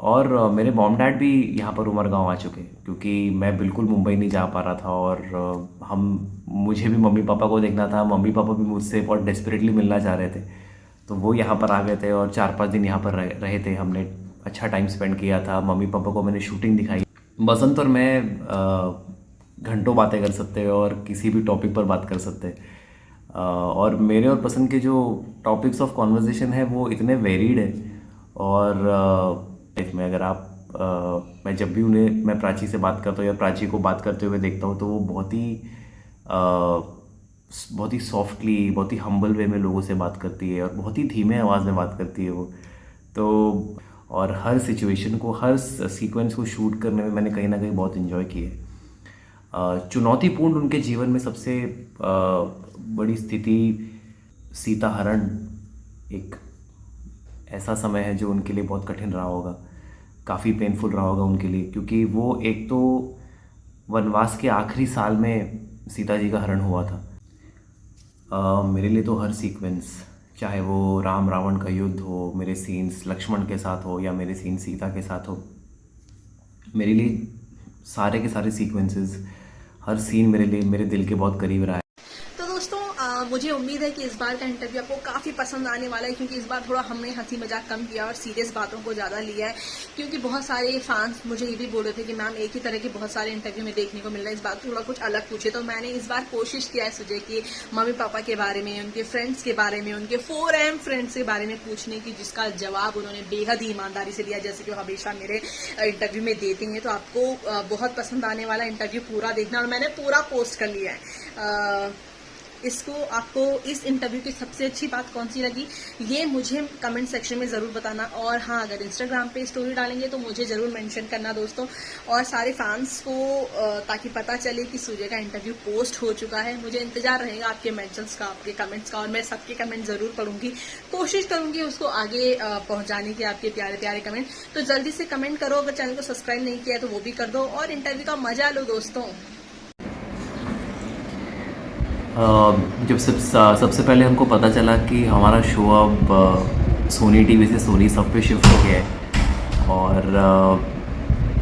और मेरे mom dad भी यहाँ पर उमरगांव आ चुके क्योंकि मैं बिल्कुल मुंबई नहीं जा पा रहा था। और हम मुझे भी मम्मी पापा को देखना था, मम्मी पापा भी मुझसे बहुत डेस्परेटली मिलना चाह रहे थे। तो वो यहाँ पर आ गए थे और 4-5 दिन यहाँ पर रहे थे। हमने अच्छा टाइम स्पेंड किया था। मम्मी पापा को मैंने शूटिंग दिखाई। बसंत और मैं घंटों बातें कर सकते हैं और किसी भी टॉपिक पर बात कर सकते हैं। और मेरे और पसंद के जो टॉपिक्स ऑफ कॉन्वर्जेसन है वो इतने वेरीड है। और लाइफ में अगर आप मैं जब भी उन्हें मैं प्राची से बात करता हूँ या प्राची को बात करते हुए देखता हूँ तो वो बहुत ही सॉफ्टली, बहुत ही हम्बल वे में लोगों से बात करती है और बहुत ही धीमे आवाज़ में बात करती है वो। तो और हर सिचुएशन को, हर सीक्वेंस को शूट करने में मैंने कहीं ना कहीं बहुत इन्जॉय किया है। चुनौतीपूर्ण उनके जीवन में सबसे बड़ी स्थिति सीता हरण एक ऐसा समय है जो उनके लिए बहुत कठिन रहा होगा, काफ़ी पेनफुल रहा होगा उनके लिए, क्योंकि वो एक तो वनवास के आखिरी साल में सीता जी का हरण हुआ था। मेरे लिए तो हर सीक्वेंस, चाहे वो राम रावण का युद्ध हो, मेरे सीन्स लक्ष्मण के साथ हो या मेरे सीन सीता के साथ हो, मेरे लिए सारे के सारे सीक्वेंसेस, हर सीन मेरे लिए मेरे दिल के बहुत करीब रहा है। तो दोस्तों मुझे उम्मीद है कि इस बार का इंटरव्यू आपको काफ़ी पसंद आने वाला है, क्योंकि इस बार थोड़ा हमने हंसी मजाक कम किया और सीरियस बातों को ज़्यादा लिया है। क्योंकि बहुत सारे फैंस मुझे ये भी बोल रहे थे कि मैम एक ही तरह के बहुत सारे इंटरव्यू में देखने को मिल रहा है, इस बार थोड़ा कुछ अलग पूछे। तो मैंने इस बार कोशिश किया है सुजय की मम्मी पापा के बारे में, उनके फ्रेंड्स के बारे में, उनके 4M फ्रेंड्स के बारे में पूछने की, जिसका जवाब उन्होंने बेहद ही ईमानदारी से दिया, जैसे कि वो हमेशा मेरे इंटरव्यू में देती हैं। तो आपको बहुत पसंद आने वाला इंटरव्यू पूरा देखना, और मैंने पूरा पोस्ट कर लिया है इसको। आपको इस इंटरव्यू की सबसे अच्छी बात कौन सी लगी ये मुझे कमेंट सेक्शन में ज़रूर बताना। और हाँ, अगर इंस्टाग्राम पे स्टोरी डालेंगे तो मुझे ज़रूर मेंशन करना दोस्तों, और सारे फैंस को, ताकि पता चले कि सूर्य का इंटरव्यू पोस्ट हो चुका है। मुझे इंतजार रहेगा आपके मेंशंस का, आपके कमेंट्स का, और मैं सबके कमेंट ज़रूर पढ़ूंगी, कोशिश करूंगी उसको आगे पहुंचाने की, आपके प्यारे प्यारे कमेंट। तो जल्दी से कमेंट करो, अगर चैनल को सब्सक्राइब नहीं किया तो वो भी कर दो, और इंटरव्यू का मजा लो दोस्तों। जब सबसे पहले हमको पता चला कि हमारा शो अब सोनी टीवी से सोनी सब पे शिफ्ट हो गया है और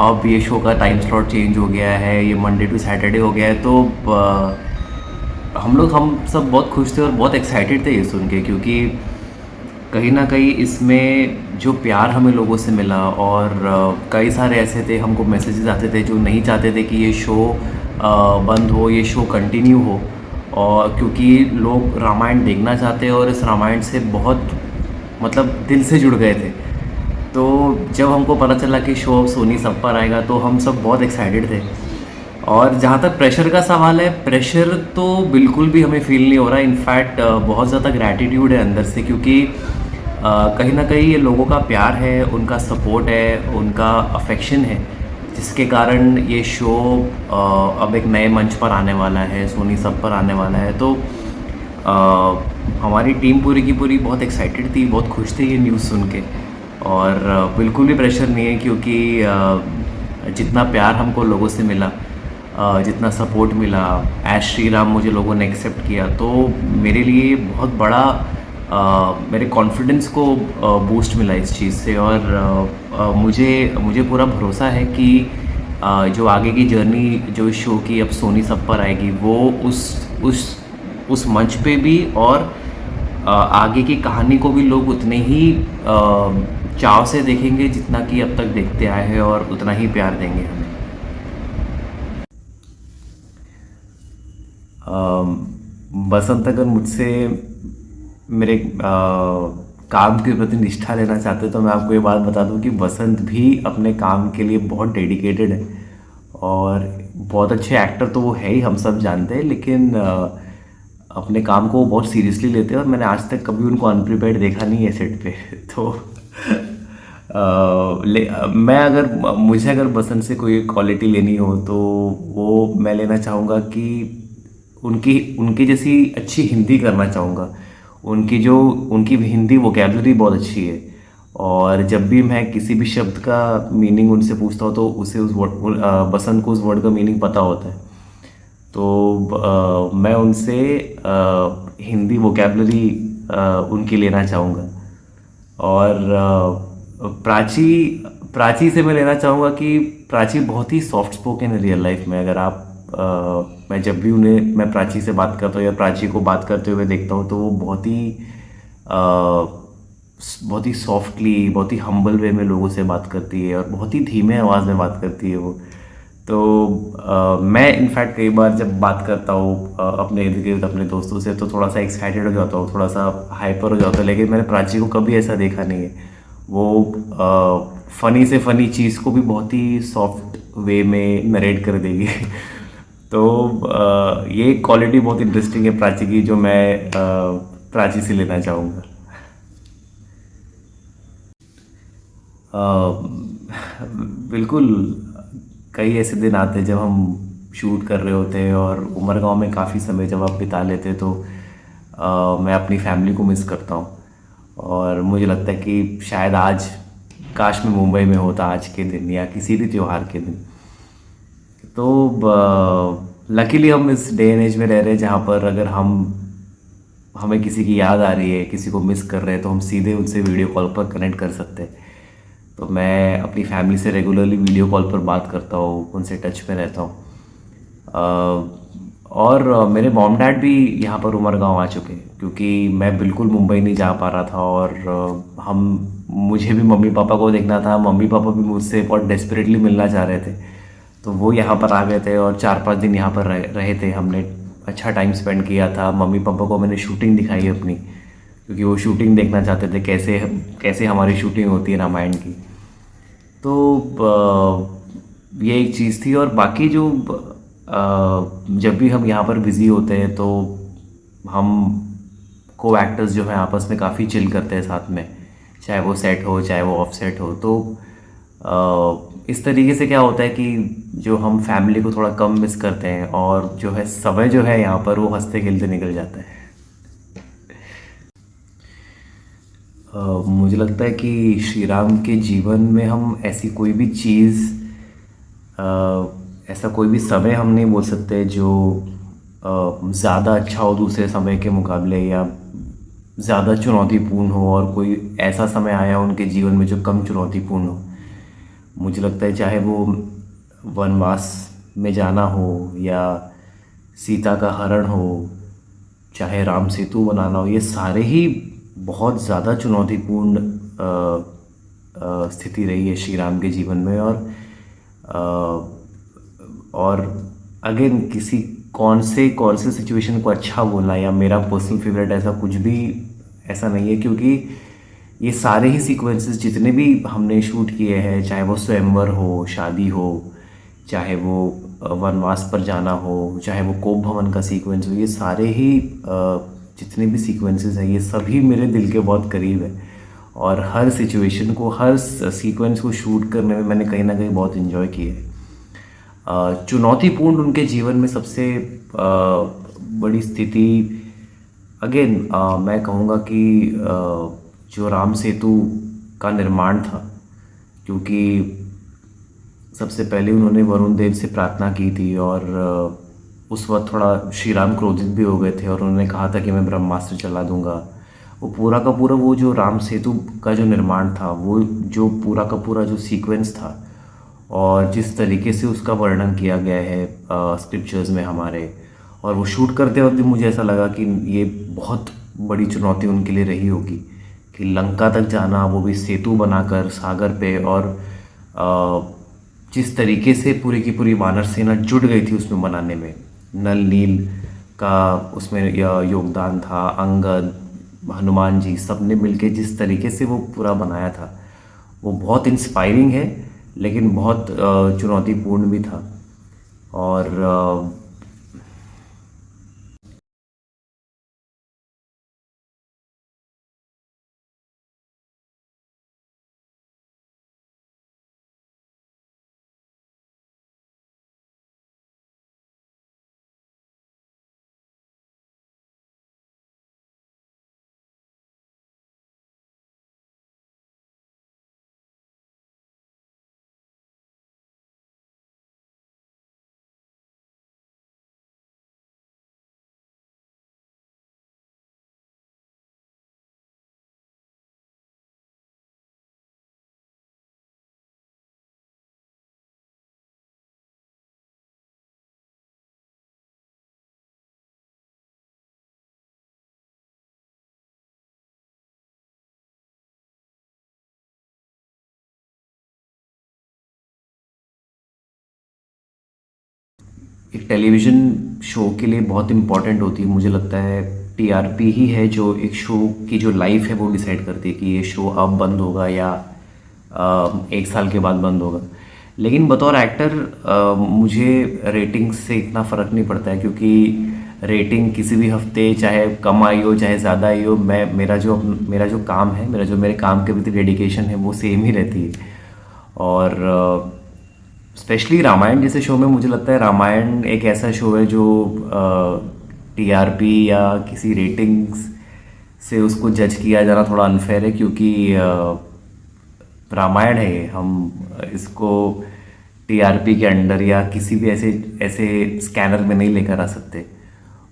अब ये शो का टाइम स्लॉट चेंज हो गया है, ये मंडे टू सैटरडे हो गया है, तो हम सब बहुत खुश थे और बहुत एक्साइटेड थे ये सुन के, क्योंकि कहीं ना कहीं इसमें जो प्यार हमें लोगों से मिला, और कई सारे ऐसे थे, हमको मैसेजेस आते थे जो नहीं चाहते थे कि ये शो बंद हो, ये शो कंटिन्यू हो, और क्योंकि लोग रामायण देखना चाहते हैं और इस रामायण से बहुत मतलब दिल से जुड़ गए थे। तो जब हमको पता चला कि शो अब सोनी सब पर आएगा तो हम सब बहुत एक्साइटेड थे। और जहाँ तक प्रेशर का सवाल है, प्रेशर तो बिल्कुल भी हमें फील नहीं हो रहा। इनफैक्ट बहुत ज़्यादा ग्रैटिट्यूड है अंदर से, क्योंकि कहीं ना कहीं ये लोगों का प्यार है, उनका सपोर्ट है, उनका अफेक्शन है, जिसके कारण ये शो अब एक नए मंच पर आने वाला है, सोनी सब पर आने वाला है। तो हमारी टीम पूरी की पूरी बहुत एक्साइटेड थी, बहुत खुश थे ये न्यूज़ सुन के। और बिल्कुल भी प्रेशर नहीं है, क्योंकि जितना प्यार हमको लोगों से मिला, जितना सपोर्ट मिला, एज श्री राम मुझे लोगों ने एक्सेप्ट किया, तो मेरे लिए बहुत बड़ा मेरे कॉन्फिडेंस को बूस्ट मिला इस चीज़ से। और मुझे पूरा भरोसा है कि जो आगे की जर्नी जो इस शो की अब सोनी सब पर आएगी, वो उस मंच पे भी, और आगे की कहानी को भी लोग उतने ही चाव से देखेंगे जितना कि अब तक देखते आए हैं, और उतना ही प्यार देंगे हमें। बसंत अगर मुझसे मेरे काम के प्रति निष्ठा लेना चाहते तो मैं आपको ये बात बता दूं कि बसंत भी अपने काम के लिए बहुत डेडिकेटेड है, और बहुत अच्छे एक्टर तो वो है ही, हम सब जानते हैं, लेकिन अपने काम को बहुत सीरियसली लेते हैं। और मैंने आज तक कभी उनको अनप्रिपेयर्ड देखा नहीं है सेट पे। तो मुझे अगर बसंत से कोई क्वालिटी लेनी हो तो वो मैं लेना चाहूँगा कि उनकी जैसी अच्छी हिंदी करना चाहूँगा। उनकी हिंदी वोकैबुलरी बहुत अच्छी है, और जब भी मैं किसी भी शब्द का मीनिंग उनसे पूछता हूँ तो उसे बसंत को उस वर्ड का मीनिंग पता होता है। तो मैं उनसे हिंदी वोकैबुलरी उनकी लेना चाहूँगा। और प्राची से मैं लेना चाहूँगा कि प्राची बहुत ही सॉफ्ट स्पोकन है रियल लाइफ में। अगर आप मैं जब भी उन्हें मैं प्राची से बात करता हूँ या प्राची को बात करते हुए देखता हूँ तो वो बहुत ही सॉफ्टली, बहुत ही हम्बल वे में लोगों से बात करती है और बहुत ही धीमे आवाज़ में बात करती है वो। तो मैं इनफैक्ट कई बार जब बात करता हूँ अपने इर्द गिर्द अपने दोस्तों से तो थोड़ा सा एक्साइटेड हो जाता हूँ, थोड़ा सा हाइपर हो जाता हूँ, लेकिन मैंने प्राची को कभी ऐसा देखा नहीं है। वो फ़नी से फ़नी चीज़ को भी बहुत ही सॉफ्ट वे में नरेट कर देगी। तो ये क्वालिटी बहुत इंटरेस्टिंग है प्राची की, जो मैं प्राची से लेना चाहूँगा। अ, बिल्कुल। कई ऐसे दिन आते हैं जब हम शूट कर रहे होते हैं और उमरगांव में काफ़ी समय जब आप बिता लेते हैं तो मैं अपनी फैमिली को मिस करता हूँ। और मुझे लगता है कि शायद आज काश मैं मुंबई में होता आज के दिन या किसी भी त्योहार के दिन। तो लकीली हम इस डे एंड एज में रह रहे हैं जहाँ पर अगर हम हमें किसी की याद आ रही है, किसी को मिस कर रहे हैं, तो हम सीधे उनसे वीडियो कॉल पर कनेक्ट कर सकते हैं। तो मैं अपनी फैमिली से रेगुलरली वीडियो कॉल पर बात करता हूँ, उनसे टच में रहता हूँ। और मेरे मॉम डैड भी यहाँ पर उमरगांव आ चुके हैं क्योंकि मैं बिल्कुल मुंबई नहीं जा पा रहा था। और हम मुझे भी मम्मी पापा को देखना था, मम्मी पापा भी मुझसे बहुत डेस्परेटली मिलना चाह रहे थे। तो वो यहाँ पर आ गए थे और 4-5 दिन यहाँ पर रहे थे। हमने अच्छा टाइम स्पेंड किया था। मम्मी पापा को मैंने शूटिंग दिखाई अपनी, क्योंकि वो शूटिंग देखना चाहते थे कैसे कैसे हमारी शूटिंग होती है रामायण की। तो ये एक चीज़ थी। और बाकी जो जब भी हम यहाँ पर बिज़ी होते हैं तो हम को एक्टर्स जो हैं आपस में काफ़ी चिल करते हैं साथ में, चाहे वो सेट हो चाहे वो ऑफ सेट हो। तो इस तरीके से क्या होता है कि जो हम फैमिली को थोड़ा कम मिस करते हैं और जो है समय जो है यहाँ पर वो हंसते खेलते निकल जाता है। मुझे लगता है कि श्री राम के जीवन में हम ऐसी कोई भी चीज़, ऐसा कोई भी समय हम नहीं बोल सकते जो ज़्यादा अच्छा हो दूसरे समय के मुकाबले या ज़्यादा चुनौतीपूर्ण हो, और कोई ऐसा समय आया हो उनके जीवन में जो कम चुनौतीपूर्ण हो। मुझे लगता है चाहे वो वनवास में जाना हो या सीता का हरण हो, चाहे राम सेतु बनाना हो, ये सारे ही बहुत ज़्यादा चुनौतीपूर्ण स्थिति रही है श्री राम के जीवन में। और अगेन किसी कौन से सिचुएशन को अच्छा बोलना या मेरा पर्सनल फेवरेट ऐसा कुछ भी ऐसा नहीं है, क्योंकि ये सारे ही सीक्वेंसेस जितने भी हमने शूट किए हैं, चाहे वो स्वयंवर हो, शादी हो, चाहे वो वनवास पर जाना हो, चाहे वो कोप भवन का सीक्वेंस हो, ये सारे ही जितने भी सीक्वेंसेस हैं ये सभी मेरे दिल के बहुत करीब है। और हर सिचुएशन को, हर सीक्वेंस को शूट करने में मैंने कहीं ना कहीं बहुत इन्जॉय किया है। चुनौतीपूर्ण उनके जीवन में सबसे बड़ी स्थिति अगेन मैं कहूँगा कि जो राम सेतु का निर्माण था, क्योंकि सबसे पहले उन्होंने वरुण देव से प्रार्थना की थी और उस वक्त थोड़ा श्री राम क्रोधित भी हो गए थे और उन्होंने कहा था कि मैं ब्रह्मास्त्र चला दूंगा। वो पूरा का पूरा वो जो राम सेतु का जो निर्माण था, वो जो पूरा का पूरा जो सीक्वेंस था और जिस तरीके से उसका वर्णन किया गया है स्क्रिप्चर्स में हमारे, और वो शूट करते वक्त भी मुझे ऐसा लगा कि ये बहुत बड़ी चुनौती उनके लिए रही होगी कि लंका तक जाना, वो भी सेतु बनाकर सागर पे। और जिस तरीके से पूरी की पूरी वानर सेना जुट गई थी उसमें बनाने में, नल नील का उसमें योगदान था, अंगद, हनुमान जी, सब ने मिलके जिस तरीके से वो पूरा बनाया था, वो बहुत इंस्पायरिंग है लेकिन बहुत चुनौतीपूर्ण भी था। और एक टेलीविज़न शो के लिए बहुत इम्पॉर्टेंट होती है। मुझे लगता है टीआरपी ही है जो एक शो की जो लाइफ है वो डिसाइड करती है कि ये शो अब बंद होगा या 1 साल के बाद बंद होगा। लेकिन बतौर एक्टर मुझे रेटिंग से इतना फ़र्क नहीं पड़ता है, क्योंकि रेटिंग किसी भी हफ्ते चाहे कम आई हो चाहे ज़्यादा आई हो, मैं मेरा जो काम है, मेरे काम के प्रति डेडिकेशन है वो सेम ही रहती है। और स्पेशली रामायण जैसे शो में मुझे लगता है रामायण एक ऐसा शो है जो टीआरपी या किसी रेटिंग्स से उसको जज किया जाना थोड़ा अनफेयर है, क्योंकि रामायण है ये। हम इसको टीआरपी के अंडर या किसी भी ऐसे ऐसे स्कैनर में नहीं लेकर आ सकते।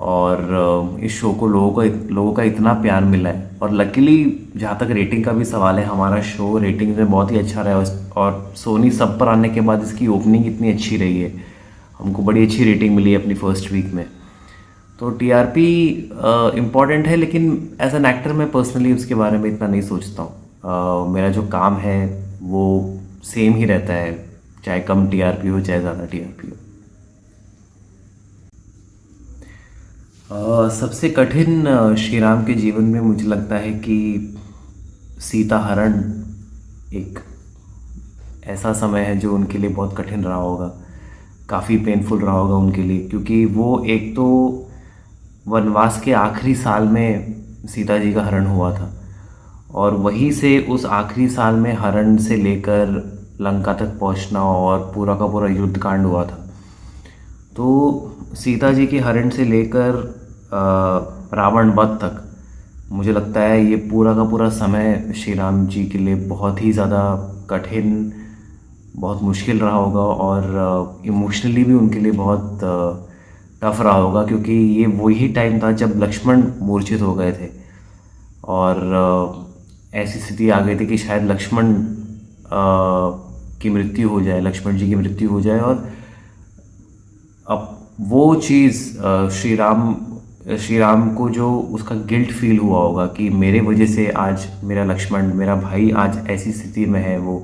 और इस शो को लोगों का इतना प्यार मिला है, और लकीली जहाँ तक रेटिंग का भी सवाल है, हमारा शो रेटिंग में बहुत ही अच्छा रहा है। और सोनी सब पर आने के बाद इसकी ओपनिंग इतनी अच्छी रही है, हमको बड़ी अच्छी रेटिंग मिली है अपनी फर्स्ट वीक में। तो टीआरपी इम्पॉर्टेंट है, लेकिन एज एन एक्टर मैं पर्सनली उसके बारे में इतना नहीं सोचता हूँ। मेरा जो काम है वो सेम ही रहता है, चाहे कम टीआरपी हो चाहे ज़्यादा टीआरपी हो। सबसे कठिन श्री राम के जीवन में मुझे लगता है कि सीता हरण एक ऐसा समय है जो उनके लिए बहुत कठिन रहा होगा, काफ़ी पेनफुल रहा होगा उनके लिए, क्योंकि वो एक तो वनवास के आखिरी साल में सीता जी का हरण हुआ था, और वहीं से उस आखिरी साल में हरण से लेकर लंका तक पहुंचना और पूरा का पूरा युद्ध कांड हुआ था। तो सीता जी के हरण से लेकर रावण वध तक मुझे लगता है ये पूरा का पूरा समय श्री राम जी के लिए बहुत ही ज़्यादा कठिन, बहुत मुश्किल रहा होगा, और इमोशनली भी उनके लिए बहुत टफ रहा होगा, क्योंकि ये वही टाइम था जब लक्ष्मण मूर्छित हो गए थे, और ऐसी स्थिति आ गई थी कि शायद लक्ष्मण की मृत्यु हो जाए, लक्ष्मण जी की मृत्यु हो जाए। और अब वो चीज़ श्री राम को जो उसका गिल्ट फील हुआ होगा कि मेरे वजह से आज मेरा लक्ष्मण, मेरा भाई आज ऐसी स्थिति में है, वो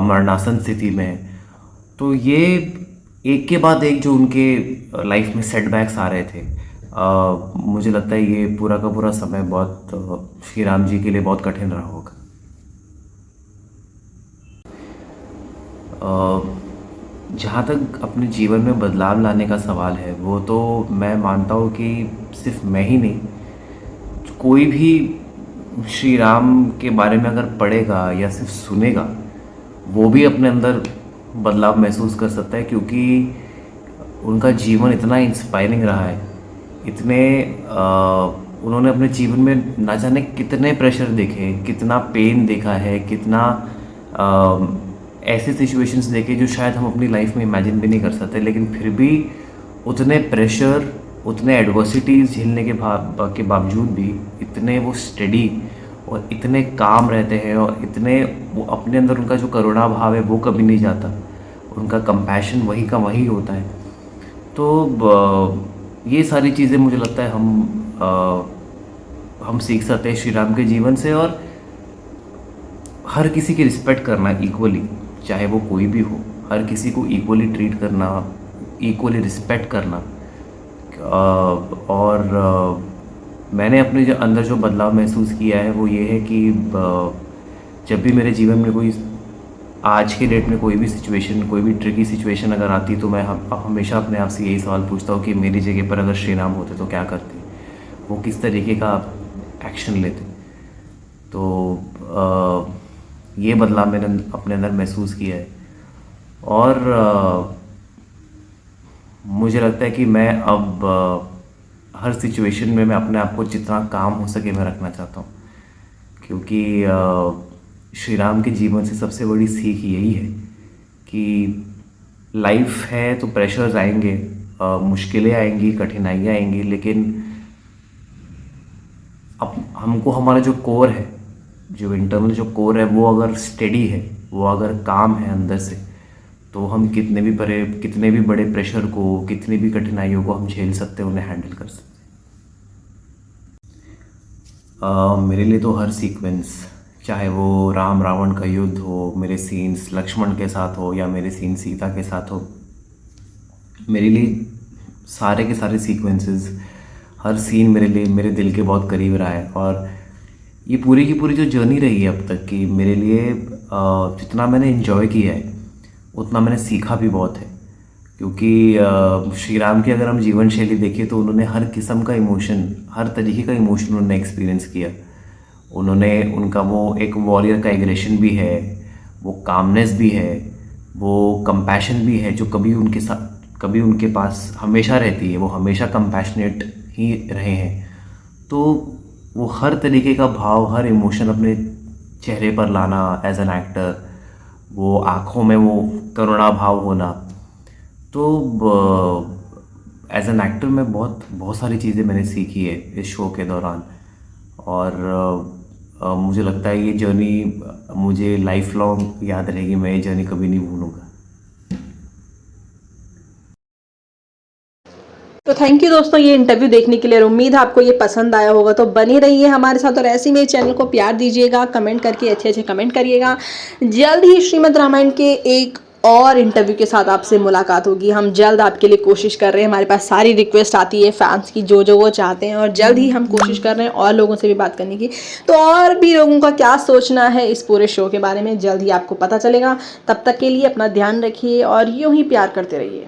मरणासन स्थिति में है। तो ये एक के बाद एक जो उनके लाइफ में सेटबैक्स आ रहे थे, मुझे लगता है ये पूरा का पूरा समय बहुत श्री राम जी के लिए बहुत कठिन रहा होगा। जहाँ तक अपने जीवन में बदलाव लाने का सवाल है, वो तो मैं मानता हूँ कि सिर्फ मैं ही नहीं, कोई भी श्री राम के बारे में अगर पढ़ेगा या सिर्फ सुनेगा वो भी अपने अंदर बदलाव महसूस कर सकता है, क्योंकि उनका जीवन इतना इंस्पायरिंग रहा है। इतने उन्होंने अपने जीवन में ना जाने कितने प्रेशर देखे, कितना पेन देखा है, कितना ऐसे सिचुएशंस देखे जो शायद हम अपनी लाइफ में इमेजिन भी नहीं कर सकते, लेकिन फिर भी उतने प्रेशर, उतने एडवर्सिटीज़ झेलने के बावजूद भी इतने वो स्टेडी और इतने काम रहते हैं, और इतने वो अपने अंदर उनका जो करुणा भाव है वो कभी नहीं जाता, उनका कंपैशन वही का वही होता है। तो ये सारी चीज़ें मुझे लगता है हम सीख सकते हैं श्री राम के जीवन से, और हर किसी की रिस्पेक्ट करना इक्वली, चाहे वो कोई भी हो, हर किसी को इक्वली ट्रीट करना, इक्वली रिस्पेक्ट करना। और मैंने अपने जो अंदर जो बदलाव महसूस किया है वो ये है कि जब भी मेरे जीवन में कोई आज के डेट में कोई भी सिचुएशन, कोई भी ट्रिकी सिचुएशन अगर आती, तो मैं हमेशा अपने आप से यही सवाल पूछता हूँ कि मेरी जगह पर अगर श्री राम होते तो क्या करते, वो किस तरीके का एक्शन लेते। तो ये बदलाव मैंने अपने अंदर महसूस किया है, और मुझे लगता है कि मैं अब हर सिचुएशन में मैं अपने आप को जितना काम हो सके मैं रखना चाहता हूँ, क्योंकि श्री राम के जीवन से सबसे बड़ी सीख यही है कि लाइफ है तो प्रेशर्स आएंगे, मुश्किलें आएंगी, कठिनाइयाँ आएंगी, लेकिन अब हमको हमारा जो कोर है, जो इंटरनल जो कोर है, वो अगर स्टेडी है, वो अगर काम है अंदर से, तो हम कितने भी बड़े प्रेशर को, कितनी भी कठिनाइयों को हम झेल सकते हैं, उन्हें हैंडल कर सकते हैं। मेरे लिए तो हर सीक्वेंस, चाहे वो राम रावण का युद्ध हो, मेरे सीन्स लक्ष्मण के साथ हो या मेरे सीन सीता के साथ हो, मेरे लिए सारे के सारे सीक्वेंसेस, हर सीन मेरे लिए मेरे दिल के बहुत करीब रहा है। और ये पूरी की पूरी जो जर्नी रही है अब तक की मेरे लिए, जितना मैंने इन्जॉय किया है उतना मैंने सीखा भी बहुत है। क्योंकि श्री राम की अगर हम जीवन शैली देखें तो उन्होंने हर किस्म का इमोशन, हर तरीके का इमोशन उन्होंने एक्सपीरियंस किया। उन्होंने, उनका वो एक वॉरियर का एग्रेशन भी है, वो कामनेस भी है, वो कंपैशन भी है, जो कभी उनके साथ, कभी उनके पास हमेशा रहती है। वो हमेशा कंपैशनेट ही रहे हैं। तो वो हर तरीके का भाव, हर इमोशन अपने चेहरे पर लाना एज एन एक्टर, वो आँखों में वो करुणा भाव होना। तो एज एन एक्टर मैं बहुत बहुत सारी चीज़ें मैंने सीखी है इस शो के दौरान। और मुझे लगता है ये जर्नी मुझे लाइफ लॉन्ग याद रहेगी। मैं ये जर्नी कभी नहीं भूलूंगा। तो थैंक यू दोस्तों ये इंटरव्यू देखने के लिए। उम्मीद है आपको ये पसंद आया होगा, तो बनी रहिए हमारे साथ और ऐसे ही मेरे चैनल को प्यार दीजिएगा, कमेंट करके अच्छे अच्छे कमेंट करिएगा। जल्द ही श्रीमद् रामायण के एक और इंटरव्यू के साथ आपसे मुलाकात होगी। हम जल्द आपके लिए कोशिश कर रहे हैं, हमारे पास सारी रिक्वेस्ट आती है फैंस की जो जो वो चाहते हैं, और जल्द ही हम कोशिश कर रहे हैं और लोगों से भी बात करने की। तो और भी लोगों का क्या सोचना है इस पूरे शो के बारे में जल्द ही आपको पता चलेगा। तब तक के लिए अपना ध्यान रखिए और यूं ही प्यार करते रहिए।